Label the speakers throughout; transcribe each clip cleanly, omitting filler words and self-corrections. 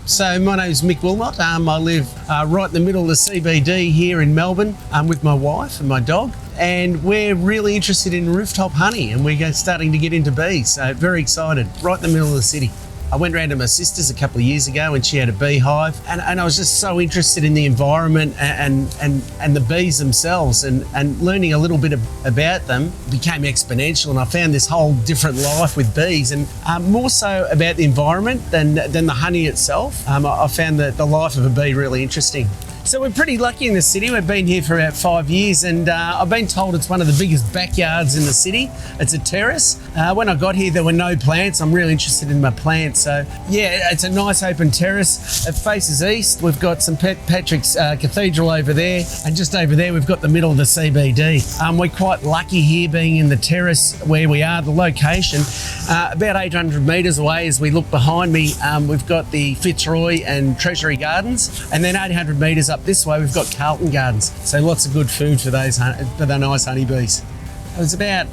Speaker 1: So my name is Mick Wilmott. I live right in the middle of the CBD here in Melbourne with my wife and my dog. And we're really interested in rooftop honey, and we're starting to get into bees. So very excited, right in the middle of the city. I went round to my sister's a couple of years ago and she had a beehive, and I was just so interested in the environment and the bees themselves, and learning a little bit about them became exponential, and I found this whole different life with bees, and more so about the environment than the honey itself. I found the life of a bee really interesting. So we're pretty lucky in the city. We've been here for about 5 years, and I've been told it's one of the biggest backyards in the city. It's a terrace. When I got here, there were no plants. I'm really interested in my plants. So yeah, it's a nice open terrace. It faces east. We've got St Patrick's Cathedral over there, and just over there, we've got the middle of the CBD. We're quite lucky here being in the terrace where we are, the location. About 800 metres away as we look behind me, we've got the Fitzroy and Treasury Gardens, and then 800 metres up this way we've got Carlton Gardens. So lots of good food for the nice honeybees. It was about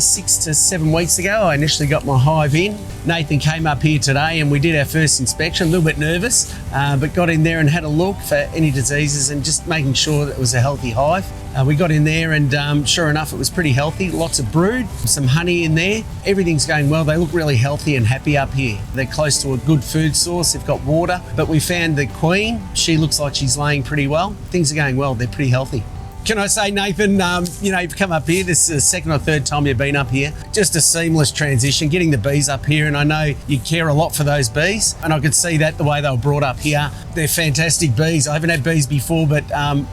Speaker 1: 6 to 7 weeks ago I initially got my hive in. Nathan came up here today and we did our first inspection, a little bit nervous, but got in there and had a look for any diseases and just making sure that it was a healthy hive. We got in there and sure enough, it was pretty healthy. Lots of brood, some honey in there. Everything's going well. They look really healthy and happy up here. They're close to a good food source. They've got water, but we found the queen. She looks like she's laying pretty well. Things are going well. They're pretty healthy. Can I say, Nathan, you've come up here, this is the second or third time you've been up here. Just a seamless transition, getting the bees up here, and I know you care a lot for those bees, and I could see that the way they were brought up here. They're fantastic bees. I haven't had bees before, but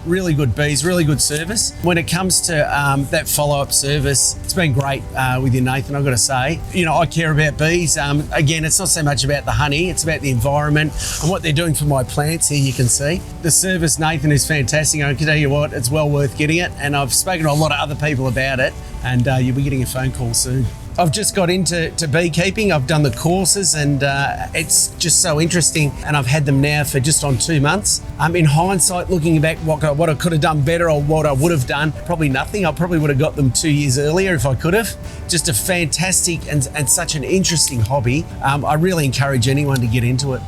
Speaker 1: really good bees, really good service. When it comes to that follow-up service, it's been great with you, Nathan, I've got to say. I care about bees. Again, it's not so much about the honey, it's about the environment and what they're doing for my plants here, you can see. The service, Nathan, is fantastic. I can tell you what, it's well worth getting it, and I've spoken to a lot of other people about it, and you'll be getting a phone call soon. I've just got into beekeeping. I've done the courses, and it's just so interesting, and I've had them now for just on 2 months. In hindsight, looking back what I could have done better or what I would have done, probably nothing. I probably would have got them 2 years earlier if I could have. Just a fantastic and such an interesting hobby. I really encourage anyone to get into it.